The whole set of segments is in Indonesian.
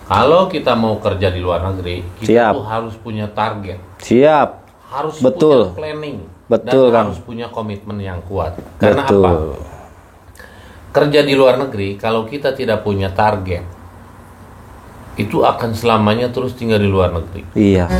Kalau kita mau kerja di luar negeri, kita Siap. tuh harus punya target, Siap. harus Betul. punya planning, Betul, dan Kang. harus punya komitmen yang kuat. Karena Betul. apa? Kerja di luar negeri, kalau kita tidak punya target, itu akan selamanya terus tinggal di luar negeri. Iya.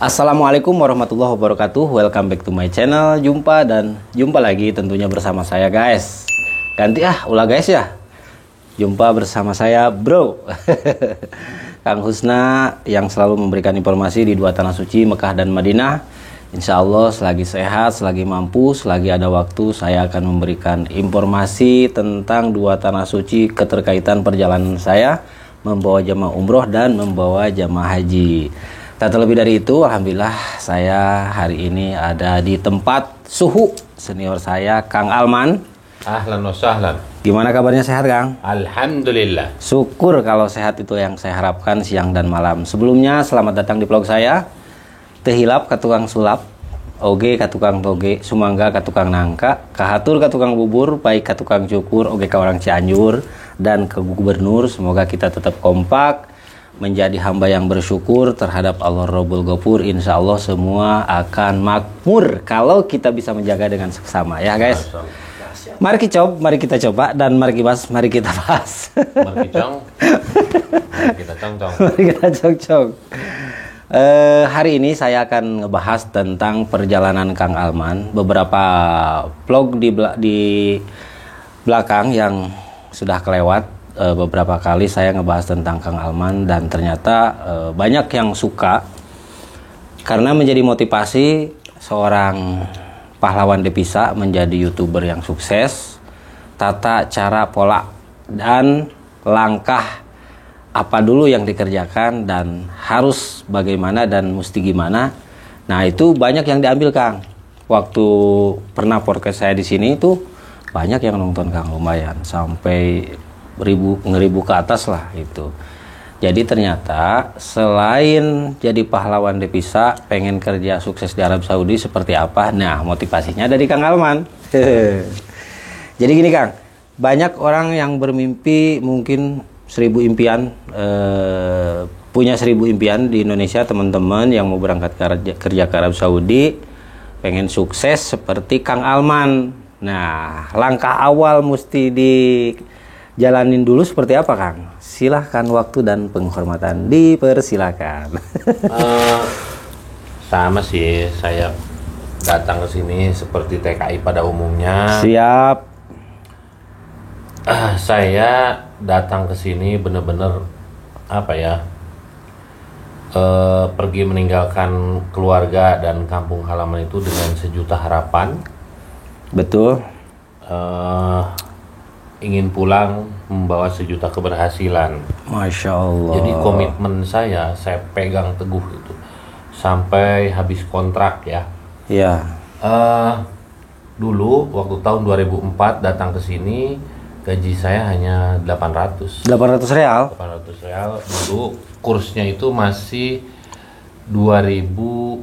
Assalamualaikum warahmatullahi wabarakatuh. Welcome back to my channel. Jumpa lagi tentunya bersama saya, guys. Ganti ulah guys ya. Jumpa bersama saya, bro. Kang Husna yang selalu memberikan informasi di dua tanah suci Mekah dan Madinah. Insya Allah selagi sehat, selagi mampu, selagi ada waktu, saya akan memberikan informasi tentang dua tanah suci, keterkaitan perjalanan saya membawa jamaah umroh dan membawa jamaah haji. Tak terlebih dari itu, alhamdulillah saya hari ini ada di tempat suhu senior saya, Kang Alman. Ahlan wa sahlan. Gimana kabarnya, sehat, Kang? Alhamdulillah. Syukur kalau sehat, itu yang saya harapkan siang dan malam. Sebelumnya selamat datang di vlog saya. Tehilap ka tukang sulap, oge ka tukang toge, sumangga ka tukang nangka, kahatur ka tukang bubur, baik ka tukang cukur, oge ka orang Cianjur, dan ke gubernur. Semoga kita tetap kompak menjadi hamba yang bersyukur terhadap Allah Rabbul Ghafur. Insya Allah semua akan makmur kalau kita bisa menjaga dengan seksama, ya guys. Mari kita coba dan mari kita bahas. Mari kita cong. Mari kita cong. Hari ini saya akan ngebahas tentang perjalanan Kang Alman. Beberapa vlog di belakang yang sudah kelewat, beberapa kali saya ngebahas tentang Kang Alman, dan ternyata banyak yang suka karena menjadi motivasi seorang pahlawan devisa menjadi YouTuber yang sukses. Tata cara, pola, dan langkah apa dulu yang dikerjakan dan harus bagaimana dan mesti gimana. Nah, itu banyak yang diambil, Kang. Waktu pernah podcast saya di sini itu banyak yang nonton, Kang, lumayan sampai ngeribu ke atas lah itu. Jadi ternyata selain jadi pahlawan devisa, pengen kerja sukses di Arab Saudi seperti apa? Nah, motivasinya dari Kang Alman. Jadi gini, Kang, banyak orang yang bermimpi mungkin 1000 impian, punya 1000 impian di Indonesia, teman-teman yang mau berangkat kerja ke Arab Saudi, pengen sukses seperti Kang Alman. Nah, langkah awal mesti dijalanin dulu seperti apa, Kang? Silahkan, waktu dan penghormatan dipersilakan. Sama sih, saya datang ke sini seperti TKI pada umumnya. Siap. Saya datang ke sini bener-bener pergi meninggalkan keluarga dan kampung halaman itu dengan sejuta harapan. Betul. Ingin pulang membawa sejuta keberhasilan. Masya Allah. Jadi komitmen saya pegang teguh itu sampai habis kontrak ya. Iya. Dulu waktu tahun 2004 datang ke sini, gaji saya hanya 800 real. 800 real. Dulu kursnya itu masih 2.300,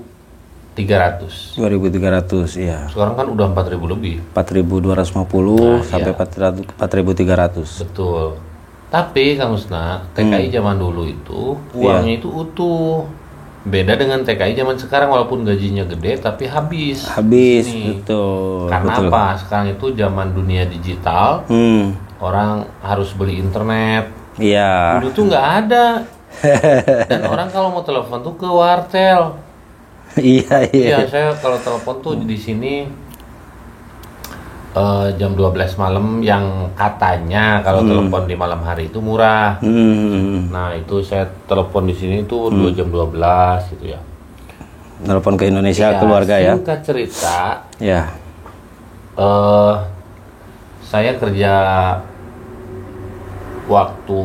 iya. sekarang kan udah 4.000 lebih, 4.250 sampai 4.300. betul. Tapi Kang Husna, TKI zaman dulu itu uangnya itu utuh, beda dengan TKI zaman sekarang. Walaupun gajinya gede tapi habis, betul. Karena betul. apa? Sekarang itu zaman dunia digital, orang harus beli internet. Iya. Dulu tuh nggak ada. Dan orang kalau mau telepon tuh ke wartel. Iya, saya kalau telepon tuh di sini jam 12 malam, yang katanya kalau telepon di malam hari itu murah. Nah, itu saya telepon di sini tuh 2 jam 12 gitu ya. Telepon ke Indonesia, keluarga ya. Singkat cerita, ya. Saya waktu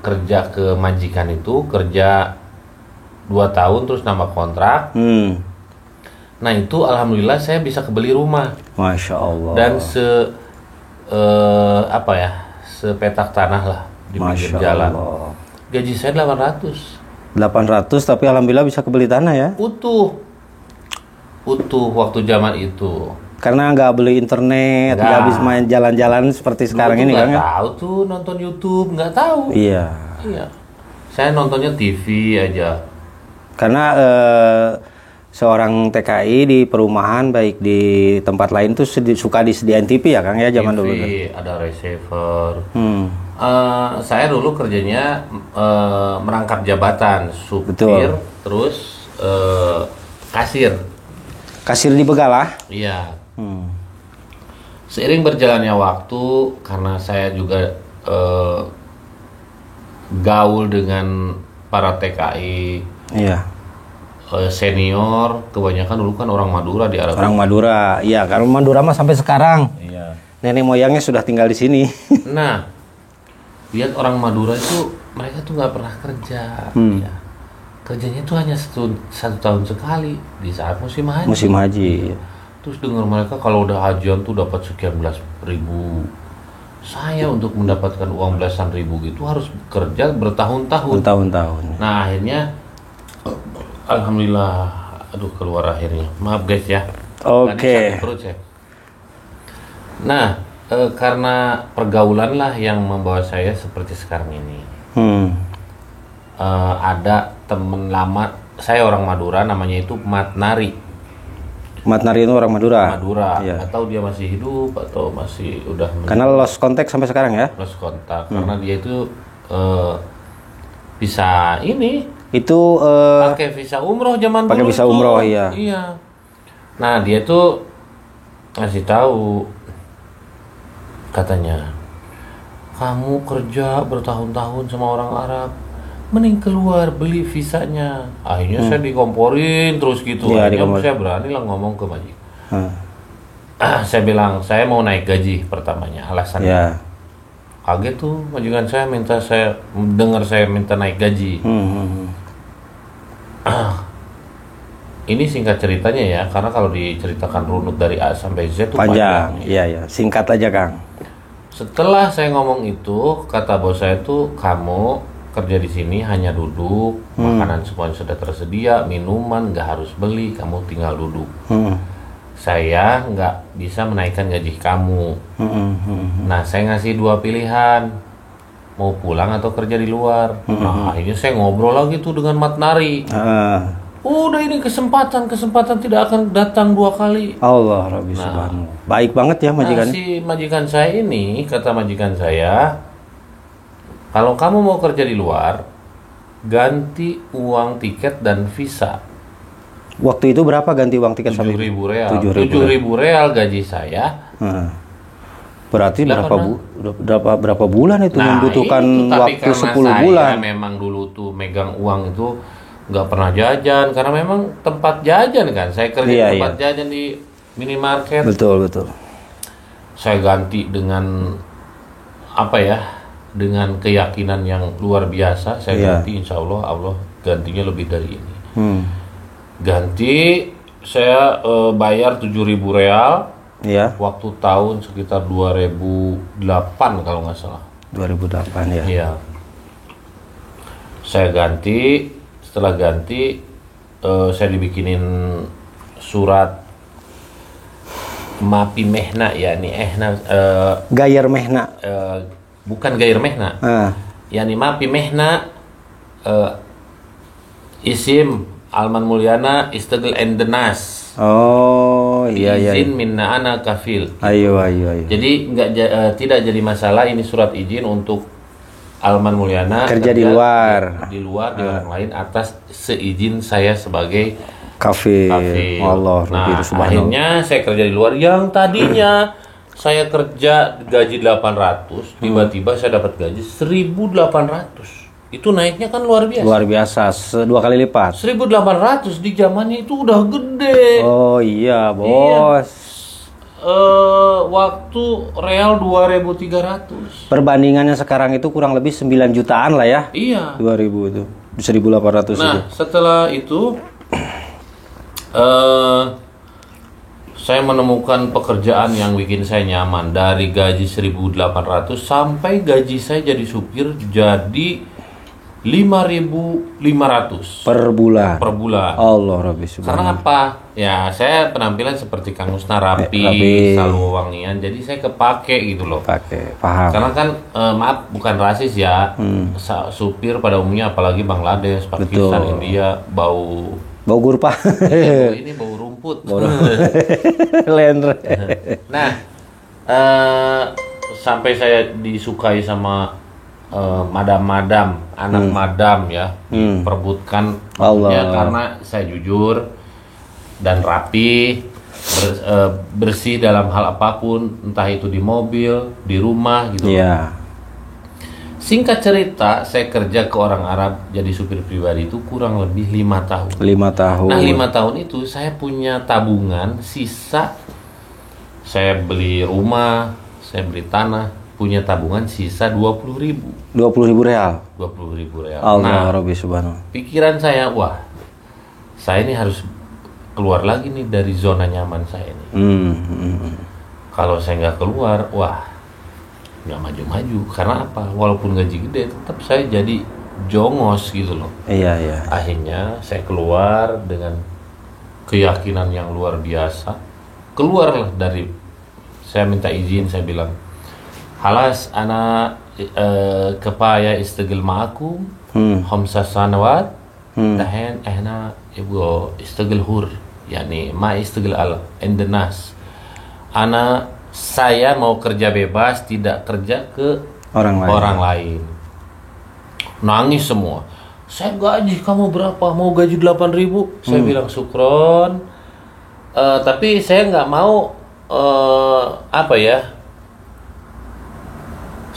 kerja ke majikan itu kerja 2 tahun terus nambah kontrak. Nah, itu alhamdulillah saya bisa kebeli rumah. Masya Allah. Dan apa ya, sepetak tanah lah di pinggir Masya jalan. Allah. Gaji saya 800. 800 tapi alhamdulillah bisa kebeli tanah ya. Utuh waktu zaman itu. Karena nggak beli internet, nggak bisa main jalan-jalan seperti sekarang ini kan? Nggak tahu tuh nonton YouTube, nggak tahu. Iya. Saya nontonnya TV aja. Karena seorang TKI di perumahan baik di tempat lain tuh suka disediain TV ya Kang ya zaman TV, dulu. ada receiver. Hmm. Saya dulu kerjanya merangkap jabatan, supir, Betul. terus kasir. Kasir di Begalah. Iya. Seiring berjalannya waktu, karena saya juga gaul dengan para TKI Iya. senior, kebanyakan dulu kan orang Madura di Arab. Orang Madura. Iya, karena Madura mah sampai sekarang. Iya. Nenek moyangnya sudah tinggal di sini. Nah, lihat orang Madura itu mereka tuh nggak pernah kerja. Ya. Kerjanya itu hanya satu tahun sekali di saat musim haji. Musim haji. Terus dengar mereka kalau udah hajian tuh dapat sekian belas ribu. Saya untuk mendapatkan uang belasan ribu gitu harus kerja bertahun-tahun. Bertahun-tahun. Nah akhirnya, alhamdulillah, aduh keluar akhirnya. Maaf guys ya. Oke. Tadi sakit perut saya. Nah, karena pergaulan lah yang membawa saya seperti sekarang ini. Ada temen lama, saya orang Madura, namanya itu Mat Nari. Mat Nari itu orang Madura. Madura, Iya. nggak tahu dia masih hidup atau masih udah Karena lost contact sampai sekarang ya. lost kontak. Karena dia itu bisa ini Itu pakai visa umroh zaman pakai dulu visa tuh. umroh, iya. Nah dia tuh ngasih tahu, katanya, kamu kerja bertahun-tahun sama orang Arab, mending keluar beli visanya. Akhirnya saya dikomporin terus gitu. Iya, Akhirnya saya berani lah ngomong ke majikan. Saya bilang saya mau naik gaji pertamanya, alasannya. ya. Kaget tuh majikan saya dengar saya minta naik gaji. Ini singkat ceritanya ya, karena kalau diceritakan runut dari A sampai Z itu Panjang. panjang. Iya, ya. Singkat aja, Kang. Setelah saya ngomong itu, kata bos saya tuh, kamu kerja di sini hanya duduk, makanan semua sudah tersedia, minuman nggak harus beli, kamu tinggal duduk. Saya nggak bisa menaikkan gaji kamu. Nah, saya ngasih dua pilihan, mau pulang atau kerja di luar. Nah, akhirnya saya ngobrol lagi tuh dengan Mat Nari. Udah ini kesempatan tidak akan datang dua kali. Allah Rabbi Subhanahu. Baik banget ya majikan. Nah, si majikan saya ini, kata majikan saya, kalau kamu mau kerja di luar, ganti uang tiket dan visa. Waktu itu berapa ganti uang tiket? 7.000 real. 7.000 real gaji saya. Berarti berapa bulan itu Nah, membutuhkan itu, tapi waktu karena 10 saya bulan. memang dulu tuh megang uang itu nggak pernah jajan, karena memang tempat jajan kan. Saya kerja di tempat jajan di minimarket. Betul. Saya ganti dengan apa ya? Dengan keyakinan yang luar biasa. Saya ganti, insya Allah gantinya lebih dari ini. Ganti, saya bayar 7.000 real. Iya. Waktu tahun sekitar 2008 kalau nggak salah. 2008 ya. Iya. Saya ganti, setelah ganti saya dibikinin surat Mapi Mehna, yakni Gayer Mehna. bukan Gair Mehna. yakni Mapi Mehna, Isim Alman Mulyana Istighl Endenas. Oh iya. Izin minna ana kafil. Ayo. Jadi tidak jadi masalah, ini surat izin untuk Alman Mulyana kerja di luar. Di orang lain atas seizin saya sebagai Kafil. Allah Nah, akhirnya saya kerja di luar yang tadinya saya kerja gaji 800, tiba-tiba saya dapat gaji 1.800. Itu naiknya kan luar biasa. Luar biasa, 2 kali lipat. 1.800 di zamannya itu udah gede. Oh iya, Bos. Waktu real 2.300. Perbandingannya sekarang itu kurang lebih 9 jutaan lah ya. Iya. 2000 itu. 1.800 itu. Nah, setelah itu saya menemukan pekerjaan yang bikin saya nyaman. Dari gaji 1.800 sampai gaji saya jadi supir jadi 5.500 Per bulan. per bulan. Allah Rabbi subhanallah. Karena apa? Ya saya penampilan seperti Kang Usna rapi, selalu wangian. Jadi saya kepake gitu loh. Pakai, paham. Karena kan maaf bukan rasis ya. Supir pada umumnya apalagi Bangladesh, Pakistan, India bau Gurpa. ini bau rumput. Lendre. Nah, sampai saya disukai sama madam-madam, anak madam ya, diperbutkan maksudnya karena saya jujur dan rapi, bersih dalam hal apapun, entah itu di mobil, di rumah gitu. Iya. Singkat cerita, saya kerja ke orang Arab jadi supir pribadi itu kurang lebih 5 tahun. 5 tahun. Nah 5 tahun itu saya punya tabungan sisa, saya beli rumah, saya beli tanah, punya tabungan sisa 20.000. 20.000 real. 20.000 real. Allah Nah, Rabbi subhanallah. pikiran saya, wah, saya ini harus keluar lagi nih dari zona nyaman saya ini. Kalau saya nggak keluar, wah, nggak maju-maju. Karena apa? Walaupun gaji gede, tetap saya jadi jongos gitu loh. Iya, iya. Akhirnya saya keluar dengan keyakinan yang luar biasa. Keluarlah dari, saya minta izin, saya bilang, halas anak kepaya istigil ma'akum khamsa sanawat dahen ehna ibu istigil hur yani ma istigil al endenas. Anak saya mau kerja bebas, tidak kerja ke orang lain. Nangis semua. Saya gaji kamu berapa? Mau gaji 8.000? Saya bilang syukron. Tapi saya nggak mau apa ya?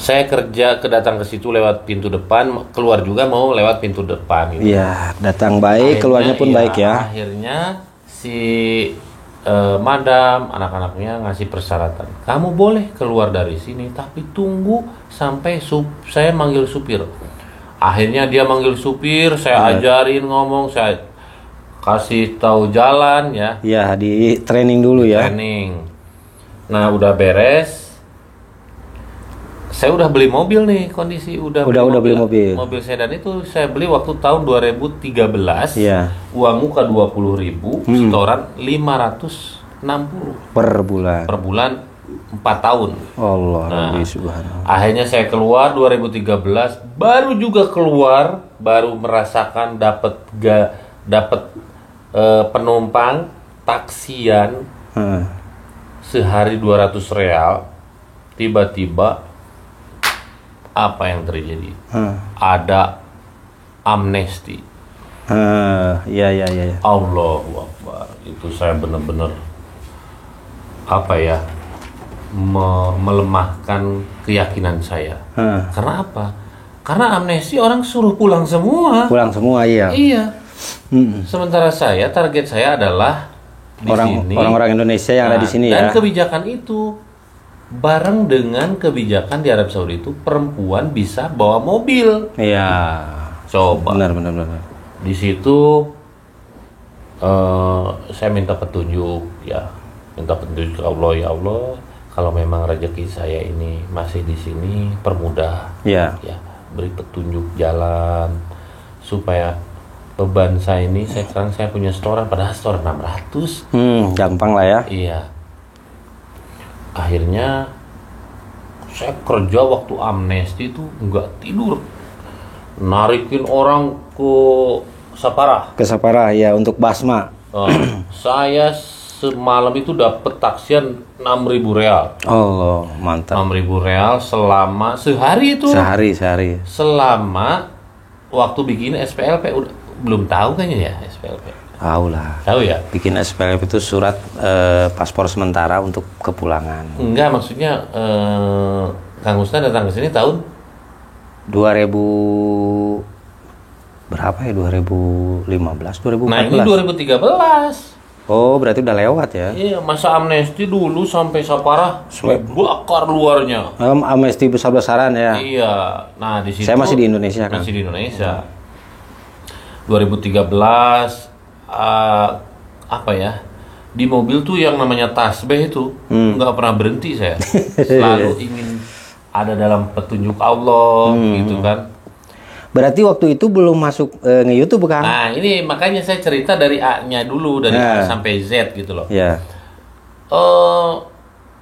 Saya kerja datang ke situ lewat pintu depan, keluar juga mau lewat pintu depan. Gitu. Iya, datang baik, keluarnya pun baik ya. Akhirnya si madam, anak-anaknya ngasih persyaratan. Kamu boleh keluar dari sini, tapi tunggu sampai saya manggil supir. Akhirnya dia manggil supir, saya ajarin ngomong, saya kasih tahu jalan ya. Iya, di training dulu ya. Training. Nah, udah beres. Saya udah beli mobil nih, kondisi udah beli mobil. Mobil sedan itu saya beli waktu tahun 2013. Iya. Uang muka 20.000, setoran 560 Per bulan. per bulan 4 tahun. Allah Rabbi subhanallah. Akhirnya saya keluar 2013, baru juga keluar, baru merasakan dapat penumpang taksian sehari 200 real. Tiba-tiba apa yang terjadi? Ada amnesti. Iya. Allahu Akbar. Itu saya benar-benar apa ya? Melemahkan keyakinan saya. Karena apa? Karena amnesti orang suruh pulang semua. Pulang semua, iya. Iya. Sementara target saya adalah di sini. Orang-orang Indonesia yang ada di sini dan ya. kebijakan itu bareng dengan kebijakan di Arab Saudi itu perempuan bisa bawa mobil. Iya. Coba. Benar. Di situ saya minta petunjuk ya. Minta petunjuk ke Allah, ya Allah, kalau memang rezeki saya ini masih di sini, permudah. Iya. Ya, beri petunjuk jalan supaya beban saya ini, sekarang saya punya setoran, padahal setoran 600. Gampang lah ya. Iya. Akhirnya saya kerja waktu amnesti itu nggak tidur, narikin orang ke Saparah. Ke Saparah ya, untuk basma. Saya semalam itu dapat taksian 6.000 real. Allah, mantap. 6.000 real selama sehari itu. Sehari. Selama waktu bikin SPLP belum tahu kayaknya ya SPLP. Tahu lah. Tahu ya? Bikin SPLP itu surat paspor sementara untuk kepulangan. Enggak, maksudnya Kang Usna datang ke sini tahun 2000 berapa ya? 2015, 2014. Nah, ini 2013. Oh, berarti udah lewat ya? Iya, masa amnesti dulu sampai Saparah bakar luarnya. Amnesti besar-besaran ya? Iya. Nah, di situ saya masih di Indonesia kan? Masih di Indonesia. 2013 apa ya? di mobil tuh yang namanya tasbih itu nggak pernah berhenti saya. Selalu ingin ada dalam petunjuk Allah gitu kan. Berarti waktu itu belum masuk nge-YouTube kan? Nah ini makanya saya cerita dari A-nya dulu, dari A sampai Z gitu loh. Ya.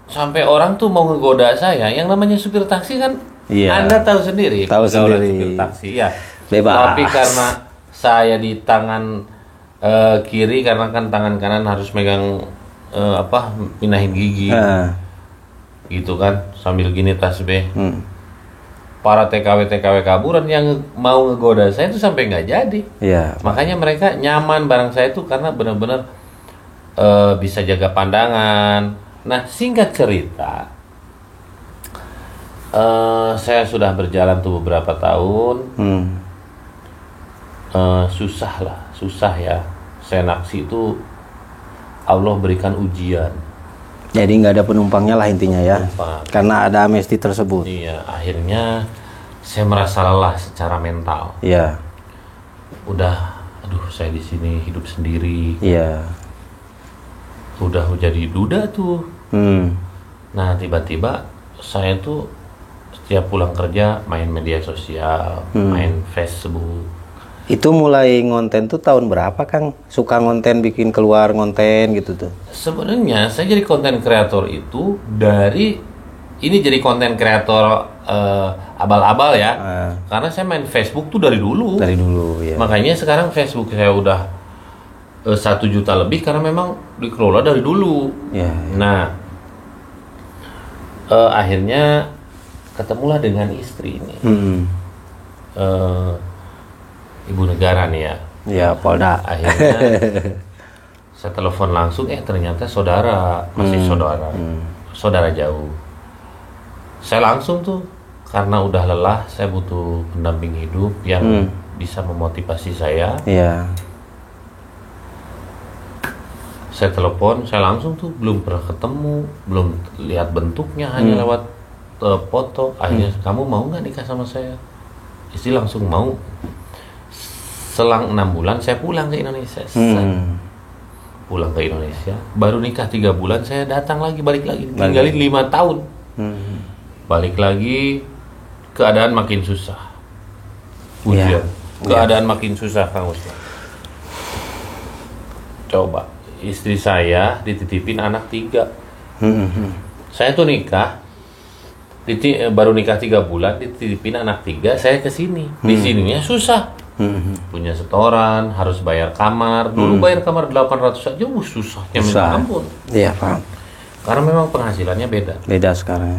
Sampai orang tuh mau ngegoda saya, yang namanya supir taksi kan, Anda tahu sendiri. Tahu sendiri. Supir taksi ya. Bebas. Tapi karena saya di tangan kiri, karena kan tangan kanan harus megang minahin gigi, gitu kan, sambil gini tasbih. Para TKW kaburan yang mau ngegoda saya itu sampai nggak jadi. Iya. Makanya mereka nyaman bareng saya itu karena benar-benar bisa jaga pandangan. Nah, singkat cerita, saya sudah berjalan tuh beberapa tahun. Susah ya. Saya naksi itu Allah berikan ujian. Jadi nggak ada penumpangnya lah intinya ya. Karena ada amnesti tersebut. Iya, akhirnya saya merasa lelah secara mental. Iya. Udah, aduh saya di sini hidup sendiri. Iya. Udah jadi duda tuh. Nah, tiba-tiba saya tuh setiap pulang kerja main media sosial, main Facebook. Itu mulai ngonten tuh tahun berapa, Kang? Suka ngonten, bikin keluar ngonten gitu tuh? Sebenarnya saya jadi konten kreator itu dari ini, jadi konten kreator abal-abal ya. Karena saya main Facebook tuh dari dulu. Dari dulu, ya. Makanya sekarang Facebook saya udah 1 juta lebih karena memang dikelola dari dulu. Ya. Nah, akhirnya ketemulah dengan istri ini. Ibu negara nih ya. Ya, Polda. Akhirnya saya telepon langsung, ternyata saudara, masih saudara jauh. Saya langsung tuh, karena udah lelah, saya butuh pendamping hidup yang bisa memotivasi saya. Iya. Saya telepon, saya langsung tuh, belum pernah ketemu, belum lihat bentuknya, hanya lewat foto. Akhirnya, kamu mau nggak nikah sama saya? Istri langsung mau. Selang 6 bulan saya pulang ke Indonesia. Pulang ke Indonesia, baru nikah 3 bulan saya datang lagi, balik lagi, tinggalin 5 tahun. Balik lagi, keadaan makin susah. Ujian. Keadaan makin susah, Kang Usman. Coba, istri saya dititipin anak 3. Saya tuh nikah, baru nikah 3 bulan, dititipin anak 3, saya kesini. Di sininya susah. Punya setoran, harus bayar kamar. Dulu bayar kamar 800 aja, susahnya minta ampun. Iya, paham. Karena memang penghasilannya beda. Beda sekarang.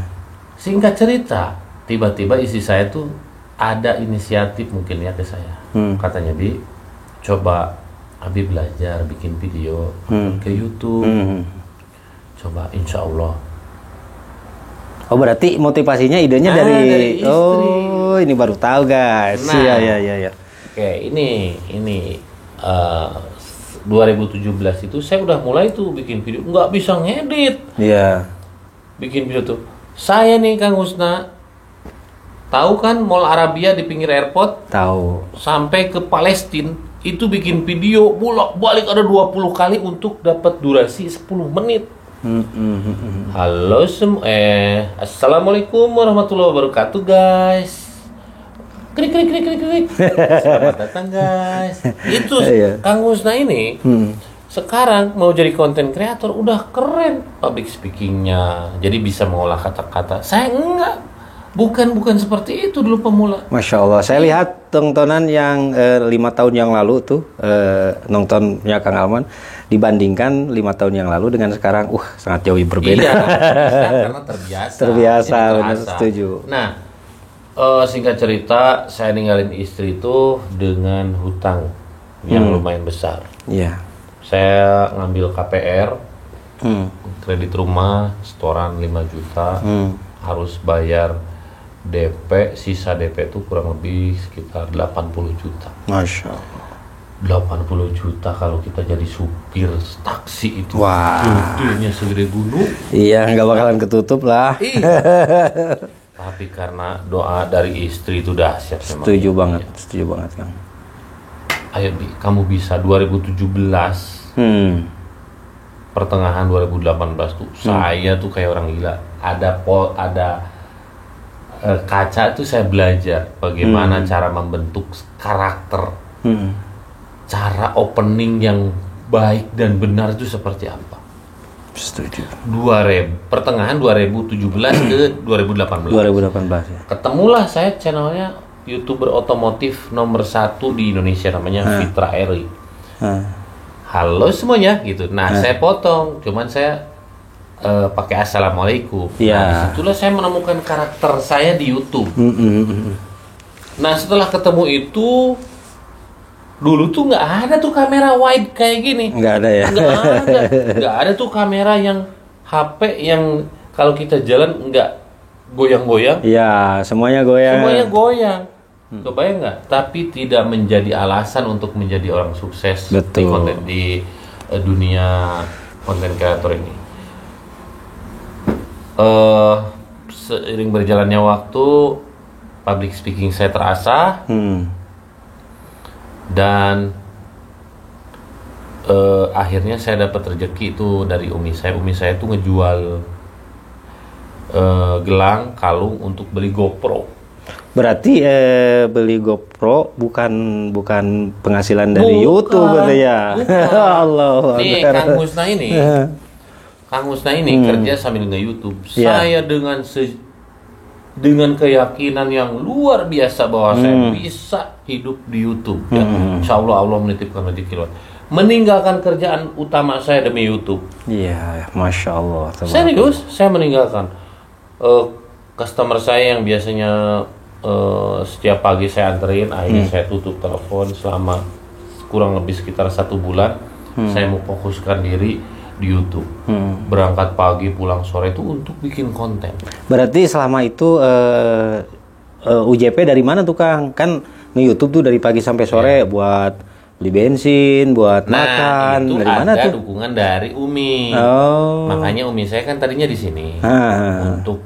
Singkat cerita, tiba-tiba istri saya tuh ada inisiatif mungkin ya ke saya. Katanya, Bi, coba Abi belajar bikin video ke YouTube. Coba, insya Allah. Oh, berarti motivasinya, idenya dari istri. Oh, ini baru tahu, guys. Nah, iya. Oke, ini 2017 itu saya udah mulai tuh bikin video, nggak bisa ngedit. Iya. Bikin video tuh. Saya nih, Kang Husna, tahu kan Mall Arabia di pinggir airport? Tahu. Sampai ke Palestina itu bikin video bolak-balik ada 20 kali untuk dapat durasi 10 menit. Halo Assalamualaikum warahmatullahi wabarakatuh, guys. Klik. Selamat datang, guys. Itu Kang Husna ini sekarang mau jadi konten kreator udah keren, public speakingnya, jadi bisa mengolah kata-kata. Saya enggak, bukan seperti itu dulu pemula. Masya Allah, saya lihat tontonan yang 5 tahun yang lalu tuh, nontonnya Kang Alman, dibandingkan 5 tahun yang lalu dengan sekarang, sangat jauh berbeda. Iya, karena terbiasa, benar, setuju. Nah, singkat cerita, saya ninggalin istri itu dengan hutang yang lumayan besar. Iya. Saya ngambil KPR, kredit rumah, setoran 5 juta, harus bayar DP, sisa DP itu kurang lebih sekitar 80 juta. Masya Allah. 80 juta kalau kita jadi supir taksi itu. Wah. Judulnya segede gunung. Iya, nggak bakalan ketutup lah. Iya. Tapi karena doa dari istri itu dahsyat. Setuju banget Kang. Ayo Bi, kamu bisa 2017. pertengahan 2018 tuh saya tuh kayak orang gila. Ada kaca tuh saya belajar bagaimana cara membentuk karakter, cara opening yang baik dan benar itu seperti apa. Setuju. Pertengahan 2017 ke 2018. 2018 ya. Ketemulah saya channelnya YouTuber otomotif nomor 1 di Indonesia namanya Fitra Eri. Halo semuanya gitu. Nah saya potong, cuman saya pakai assalamualaikum. Ya. Nah, disitulah saya menemukan karakter saya di YouTube. Nah setelah ketemu itu, dulu tuh nggak ada tuh kamera wide kayak gini. Nggak ada ya. Nggak ada tuh kamera yang HP yang kalau kita jalan nggak goyang-goyang. Iya, semuanya goyang. Semuanya goyang. Kebayang nggak? Tapi tidak menjadi alasan untuk menjadi orang sukses Betul. di dunia konten kreator ini. Seiring berjalannya waktu, public speaking saya terasah dan akhirnya saya dapat rezeki itu dari umi saya. Umi saya itu ngejual gelang kalung untuk beli GoPro. Berarti beli GoPro bukan penghasilan dari YouTube gitu ya. Allah. Nih Kang Husna ini kerja sambil nge-YouTube. Ya. Saya dengan keyakinan yang luar biasa bahwa saya bisa hidup di YouTube. Ya. Insya Allah menitipkan rezeki luar. Meninggalkan kerjaan utama saya demi YouTube. Iya, Masya Allah. Serius, saya meninggalkan customer saya yang biasanya setiap pagi saya anterin, akhirnya saya tutup telepon selama kurang lebih sekitar 1 bulan. Saya mau fokuskan diri di YouTube. Berangkat pagi pulang sore itu untuk bikin konten. Berarti selama itu UJP dari mana tuh Kang? Kan nge-YouTube tuh dari pagi sampai sore buat beli bensin, buat makan. Itu dari mana ada tuh? dukungan dari Umi. Makanya Umi saya kan tadinya di sini untuk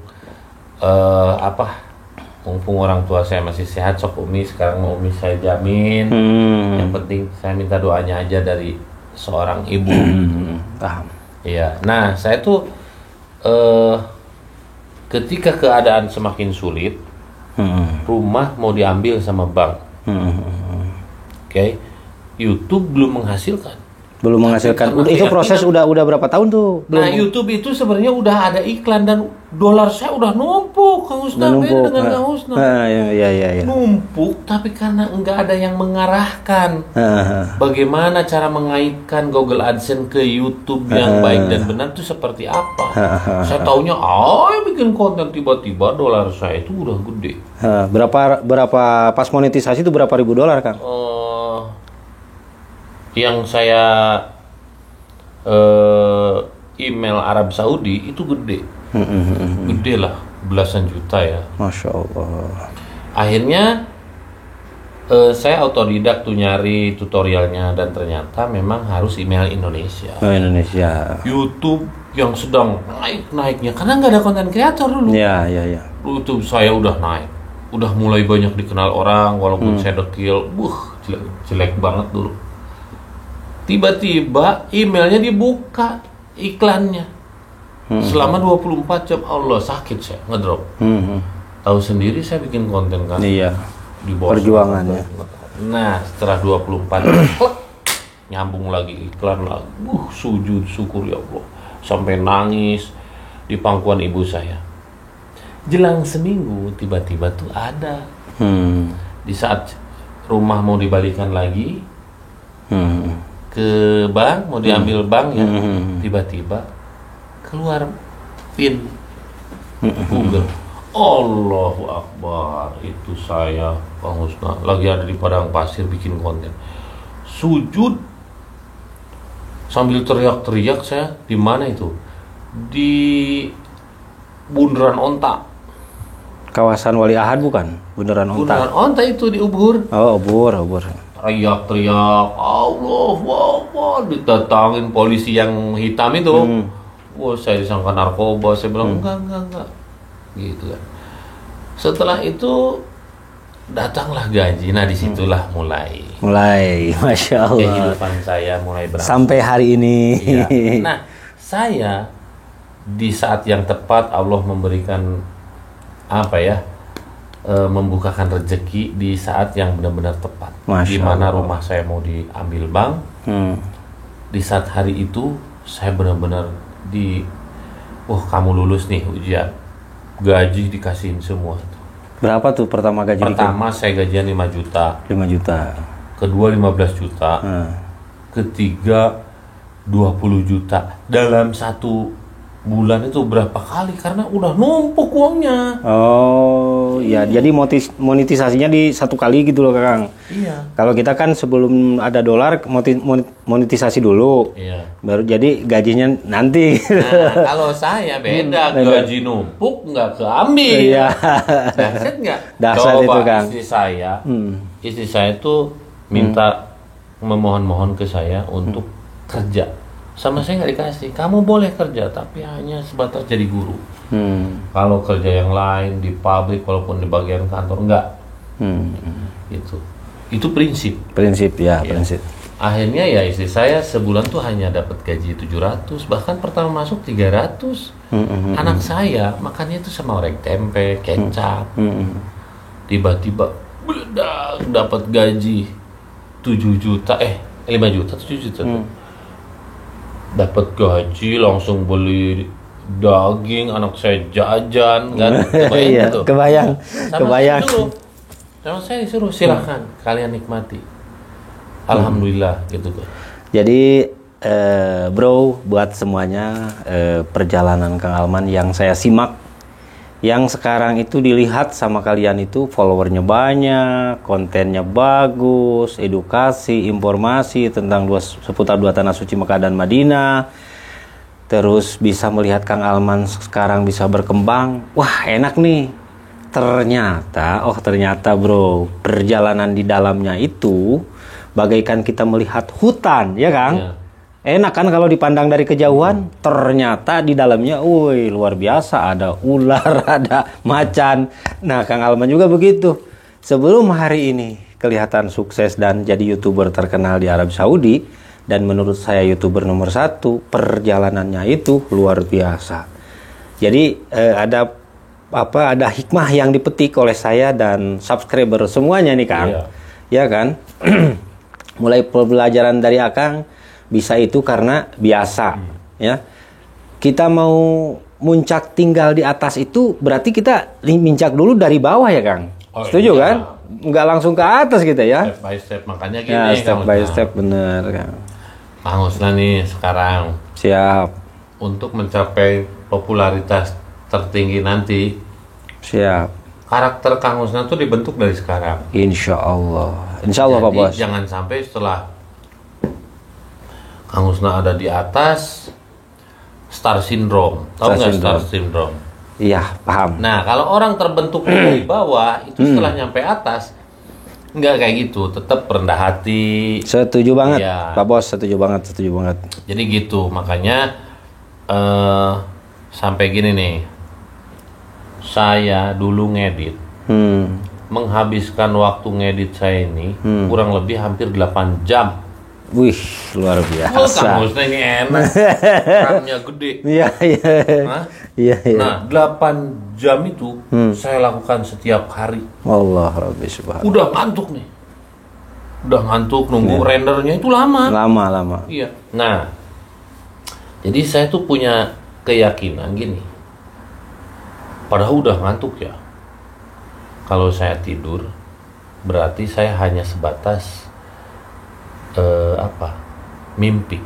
mumpung orang tua saya masih sehat, sok Umi sekarang mau Umi saya jamin. Yang penting saya minta doanya aja dari seorang ibu. Paham. Iya. Nah, saya tuh ketika keadaan semakin sulit, rumah mau diambil sama bank. Oke. YouTube belum menghasilkan. Itu proses udah berapa tahun tuh? Nah, YouTube itu sebenarnya udah ada iklan dan dolar saya udah numpuk, Kang Husna. Beda dengan Kang Husna. Iya. Numpuk, tapi karena enggak ada yang mengarahkan bagaimana cara mengaitkan Google AdSense ke YouTube yang baik dan benar itu seperti apa. Saya taunya, bikin konten tiba-tiba dolar saya itu udah gede. Berapa pas monetisasi itu berapa ribu dolar, Kang? Yang saya email Arab Saudi itu gede. Gede lah, belasan juta ya. Masya Allah. Akhirnya saya autodidak tuh nyari tutorialnya dan ternyata memang harus email Indonesia. Indonesia. YouTube yang sedang naik-naiknya karena nggak ada konten kreator dulu. Iya. YouTube saya udah naik, udah mulai banyak dikenal orang walaupun saya dekil, jelek banget dulu. Tiba-tiba emailnya dibuka iklannya. Selama 24 jam Allah sakit saya ngedrop. Tahu sendiri saya bikin konten kan. Iya. Di bawah perjuangannya. Nah, setelah 24 jam nyambung lagi iklan lagi. Sujud syukur ya Allah. Sampai nangis di pangkuan ibu saya. Jelang seminggu tiba-tiba tuh ada. Di saat rumah mau dibalikan lagi. Ke bank, mau diambil bank ya, tiba-tiba keluar PIN Google. Allahu Akbar, itu saya Bang Husna lagi ada di padang pasir bikin konten, sujud sambil teriak-teriak. Saya di mana itu? Di Bundaran Onta. Kawasan Wali Ahad bukan? Bundaran Onta. Bundaran Onta itu di Ubur. Oh, Ubur. Teriak-teriak, Allahu Akbar, didatangin polisi yang hitam itu. Saya disangka narkoba, saya bilang enggak, gitu kan. Setelah itu datanglah gaji, nah disitulah mulai, Masya Allah. Kehidupan saya mulai berangkat. Sampai hari ini. Iya. Nah, saya di saat yang tepat Allah memberikan membukakan rezeki di saat yang benar-benar tepat. Di mana rumah saya mau diambil bank. Di saat hari itu saya benar-benar kamu lulus nih ujian. Gaji dikasihin semua. Berapa tuh pertama gaji? Pertama saya gajian 5 juta. 5 juta. Kedua 15 juta. Ketiga 20 juta. Dalam 1 bulan itu berapa kali? Karena udah numpuk uangnya. Oh, ya. Jadi monetisasinya di 1 kali gitu loh, Kang. Iya. Kalau kita kan sebelum ada dolar monetisasi dulu. Iya. Baru jadi gajinya nanti. Nah, kalau saya beda, gaji numpuk nggak keambil. Iya. Dahsyat nggak? Dahsyat itu, Kang. Istri saya tuh minta memohon-mohon ke saya untuk kerja. Sama saya nggak dikasih. Kamu boleh kerja, tapi hanya sebatas jadi guru. Kalau kerja yang lain di pabrik, walaupun di bagian kantor enggak. Itu prinsip. Prinsip. Akhirnya ya istri saya sebulan tuh hanya dapat gaji 700, bahkan pertama masuk 300. Anak saya makannya itu sama orek tempe, kecap. Tiba-tiba meledak dapat gaji 5 juta 7 juta. Dapat gaji langsung beli daging, anak saya jajan kan. Kebayang. Sama saya disuruh silahkan kalian nikmati. Alhamdulillah gitu kan. Jadi bro, buat semuanya perjalanan Kang Alman yang saya simak, yang sekarang itu dilihat sama kalian itu followernya banyak, kontennya bagus, edukasi, informasi tentang seputar 2 tanah suci Mekah dan Madinah. Terus bisa melihat Kang Alman sekarang bisa berkembang. Wah, enak nih. Ternyata bro, perjalanan di dalamnya itu bagaikan kita melihat hutan, ya Kang? Ya. Enak kan kalau dipandang dari kejauhan, ternyata di dalamnya, luar biasa, ada ular, ada macan. Nah, Kang Alman juga begitu. Sebelum hari ini kelihatan sukses dan jadi YouTuber terkenal di Arab Saudi, dan menurut saya YouTuber nomor 1, perjalanannya itu luar biasa. Jadi ada hikmah yang dipetik oleh saya dan subscriber semuanya nih, Kang. Ya kan? Mulai pembelajaran dari Akang bisa itu karena biasa, ya. Kita mau muncak tinggal di atas itu berarti kita mincak dulu dari bawah ya, Kang. Setuju kan? Nggak langsung ke atas kita ya. Step by step, makanya gini. Ya, step by step, bener, Kang. Kang Husna nih sekarang. Siap. Untuk mencapai popularitas tertinggi nanti. Siap. Karakter Kang Husna tuh dibentuk dari sekarang. Insya Allah. Insya Allah, Pak Bos. Jangan sampai setelah Kang Husna ada di atas, star syndrome. Tahu nggak star syndrome? Iya, paham. Nah, kalau orang terbentuk dari bawah, itu setelah nyampe atas, nggak kayak gitu. Tetap rendah hati. Setuju banget, ya. Pak Bos. Setuju banget. Jadi gitu, makanya sampai gini nih. Saya dulu ngedit. Menghabiskan waktu ngedit saya ini kurang lebih hampir 8 jam. Wih, luar biasa. Kang Husna ini enak. Ramnya gede. Iya. Iya. Nah, 8 jam itu saya lakukan setiap hari. Allah Rabbi subhanahu. Udah ngantuk nih. Nunggu rendernya itu lama. Lama. Iya. Nah, jadi saya tuh punya keyakinan gini. Padahal udah ngantuk ya. Kalau saya tidur, berarti saya hanya sebatas mimpi,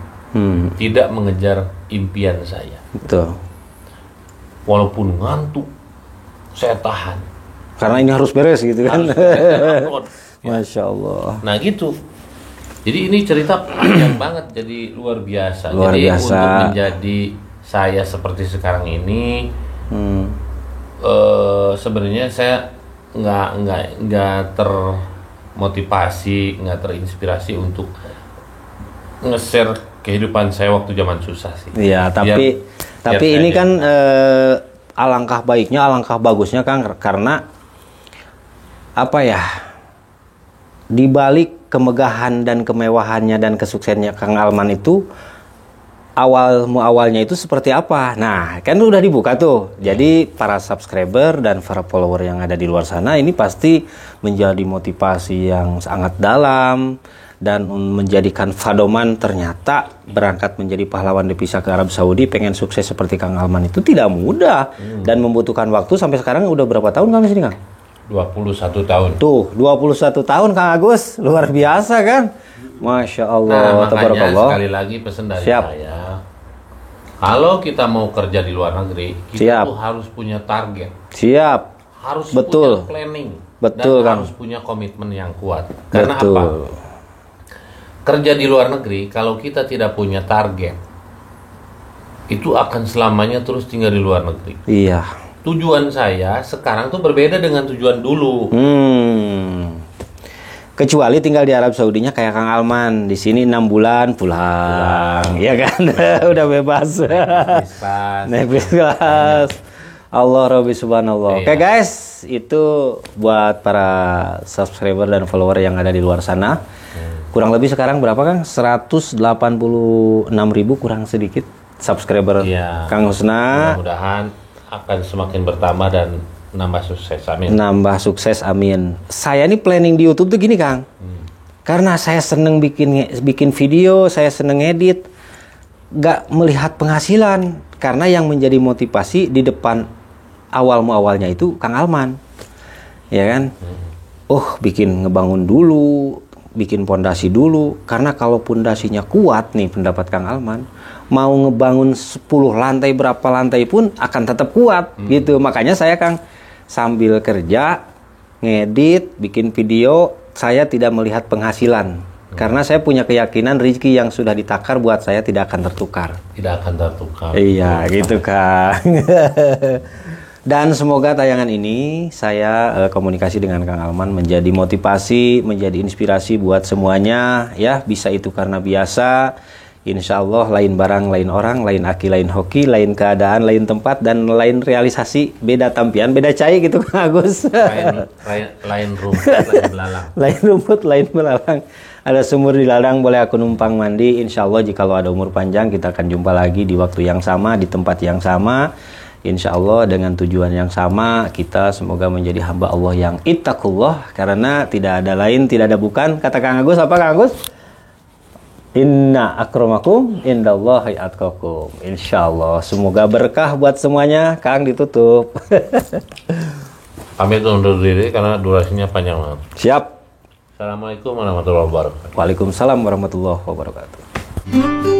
tidak mengejar impian saya. Betul. Walaupun ngantuk, saya tahan. Karena ini harus beres gitu kan. Masya Allah. Nah gitu. Jadi ini cerita panjang banget, jadi luar biasa. Jadi untuk menjadi saya seperti sekarang ini, sebenarnya saya nggak termotivasi, nggak terinspirasi untuk nge-share kehidupan saya waktu zaman susah sih. Iya, tapi ini kan alangkah baiknya, alangkah bagusnya Kang, karena apa ya? Di balik kemegahan dan kemewahannya dan kesuksesannya Kang Alman itu awalnya itu seperti apa. Nah, kan udah dibuka tuh. Jadi para subscriber dan para follower yang ada di luar sana ini pasti menjadi motivasi yang sangat dalam dan menjadikan Fadoman ternyata berangkat menjadi pahlawan devisa ke Arab Saudi, pengen sukses seperti Kang Alman itu tidak mudah dan membutuhkan waktu. Sampai sekarang udah berapa tahun Kang di sini, Kang? 21 tahun. Tuh, 21 tahun Kang Agus, luar biasa kan? Masya Allah, Nah, makanya sekali lagi pesan dari saya, kalau kita mau kerja di luar negeri, kita tuh harus punya target. Siap. Harus Betul. punya planning. Betul, dan Kang. harus punya komitmen yang kuat. Karena Betul. apa? Kerja di luar negeri, kalau kita tidak punya target, itu akan selamanya terus tinggal di luar negeri. Iya. Tujuan saya sekarang tuh berbeda dengan tujuan dulu. Kecuali tinggal di Arab Saudinya kayak Kang Alman, di sini 6 bulan pulang, ya kan? Udah bebas. Naik bis kelas. Allah Rabbi Subhanallah. Oke guys, itu buat para subscriber dan follower yang ada di luar sana. Kurang lebih sekarang berapa Kang? 186.000 kurang sedikit subscriber Kang Husna. Mudah-mudahan akan semakin bertambah dan nambah sukses, amin. Nambah sukses, amin. Saya ini planning di YouTube tuh gini Kang. Karena saya seneng bikin video, saya seneng edit, gak melihat penghasilan. Karena yang menjadi motivasi di depan awalnya itu Kang Alman, ya kan? Bikin ngebangun dulu, bikin pondasi dulu. Karena kalau pondasinya kuat nih, pendapat Kang Alman, mau ngebangun 10 lantai berapa lantai pun akan tetap kuat gitu. Makanya saya Kang sambil kerja, ngedit, bikin video, saya tidak melihat penghasilan. Karena saya punya keyakinan rezeki yang sudah ditakar buat saya tidak akan tertukar. Tidak akan tertukar. Iya, gitu Kang. Dan semoga tayangan ini saya komunikasi dengan Kang Alman menjadi motivasi, menjadi inspirasi buat semuanya. Ya, bisa itu karena biasa. Insya Allah lain barang, lain orang, lain aki, lain hoki, lain keadaan, lain tempat, dan lain realisasi. Beda tampian, beda cai gitu Kang Agus. Lain rumput, lain belalang. Lain rumput, lain belalang. Ada sumur di ladang, boleh aku numpang mandi. Insya Allah jika ada umur panjang, kita akan jumpa lagi di waktu yang sama, di tempat yang sama. Insya Allah dengan tujuan yang sama, kita semoga menjadi hamba Allah yang ittaqullah. Karena tidak ada lain, tidak ada bukan. Kata Kang Agus, apa Kang Agus? Inna akramakum indallahi atqakum. Insya Allah semoga berkah buat semuanya. Kang ditutup. Pamit undur diri karena durasinya panjang banget. Siap. Assalamualaikum warahmatullahi wabarakatuh. Waalaikumsalam warahmatullahi wabarakatuh.